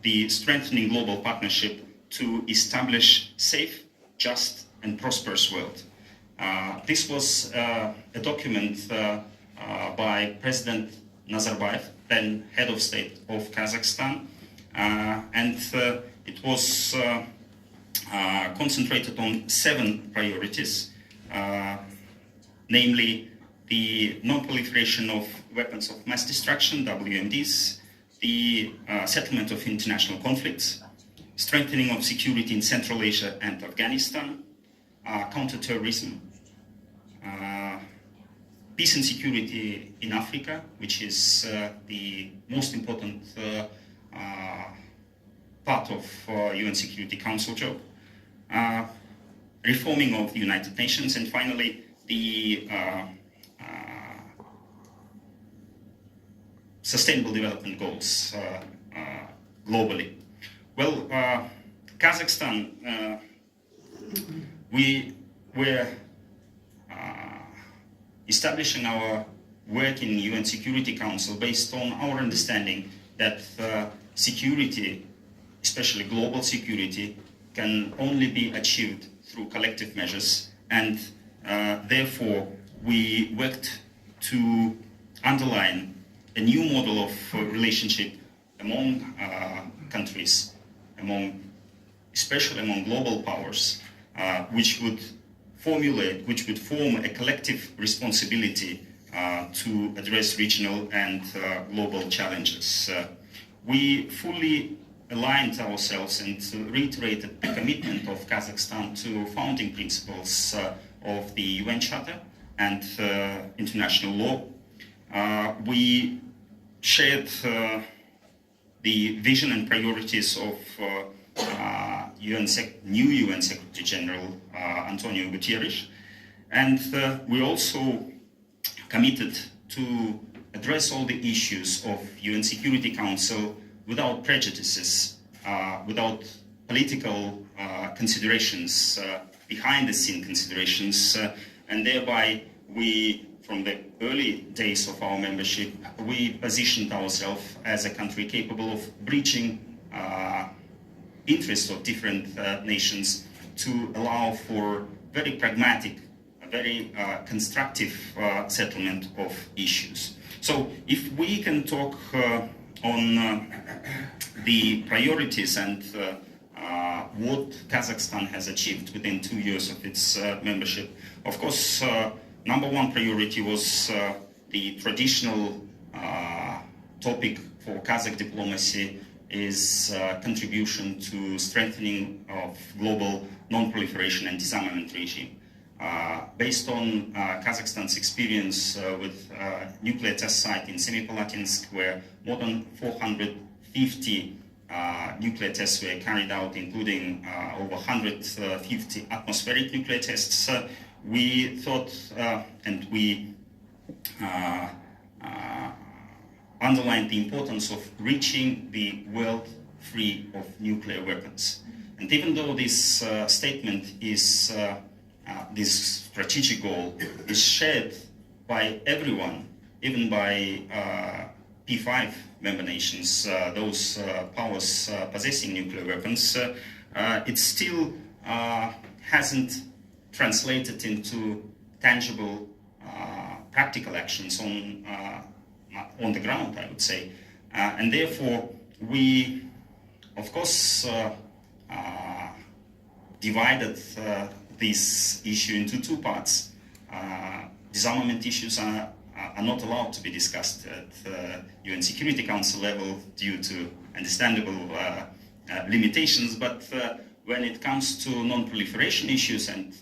the strengthening global partnership to establish safe, just and prosperous world. This was a document by President Nazarbayev, then head of state of Kazakhstan, and it was concentrated on 7 priorities, namely the non-proliferation of weapons of mass destruction, WMDs, the settlement of international conflicts, strengthening of security in Central Asia and Afghanistan, counterterrorism, peace and security in Africa, which is the most important part of UN Security Council job, reforming of the United Nations, and finally the Sustainable Development Goals globally. Well, Kazakhstan, we were establishing our work in UN Security Council based on our understanding that security, especially global security, can only be achieved through collective measures, and therefore we worked to underline a new model of relationship among countries, especially among global powers, which would form a collective responsibility to address regional and global challenges. We fully aligned ourselves and reiterated the commitment of Kazakhstan to founding principles of the UN Charter and international law. We shared the vision and priorities of new UN Secretary General Antonio Guterres, and we also committed to address all the issues of UN Security Council without prejudices, without political considerations, behind-the-scene considerations, and thereby we, from the early days of our membership, we positioned ourselves as a country capable of breaching interests of different nations to allow for very pragmatic, very constructive settlement of issues. So if we can talk on the priorities and what Kazakhstan has achieved within 2 years of its membership, of course, number one priority was the traditional topic for Kazakh diplomacy is contribution to strengthening of global non-proliferation and disarmament regime. Based on Kazakhstan's experience with nuclear test site in Semipalatinsk, where more than 450 nuclear tests were carried out, including over 150 atmospheric nuclear tests, we thought and we underlined the importance of reaching the world free of nuclear weapons. And even though this statement is, this strategic goal is shared by everyone, even by P5 member nations, those powers possessing nuclear weapons, it still hasn't translated into tangible practical actions on the ground, I would say. And therefore, we, of course, divided this issue into 2 parts. Disarmament issues are not allowed to be discussed at UN Security Council level due to understandable limitations, but when it comes to non-proliferation issues, and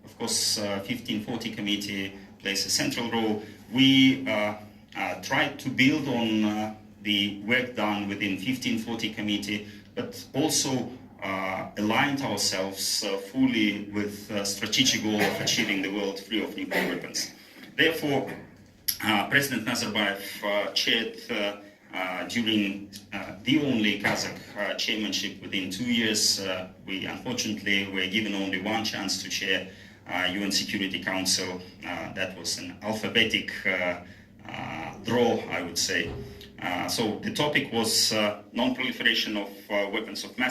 of course 1540 committee plays a central role, we tried to build on the work done within 1540 committee, but also aligned ourselves fully with the strategic goal of achieving the world free of nuclear weapons. Therefore, President Nazarbayev chaired during the only Kazakh chairmanship within 2 years. We unfortunately were given only 1 chance to chair UN Security Council. That was an alphabetic draw, I would say. So the topic was non-proliferation of weapons of mass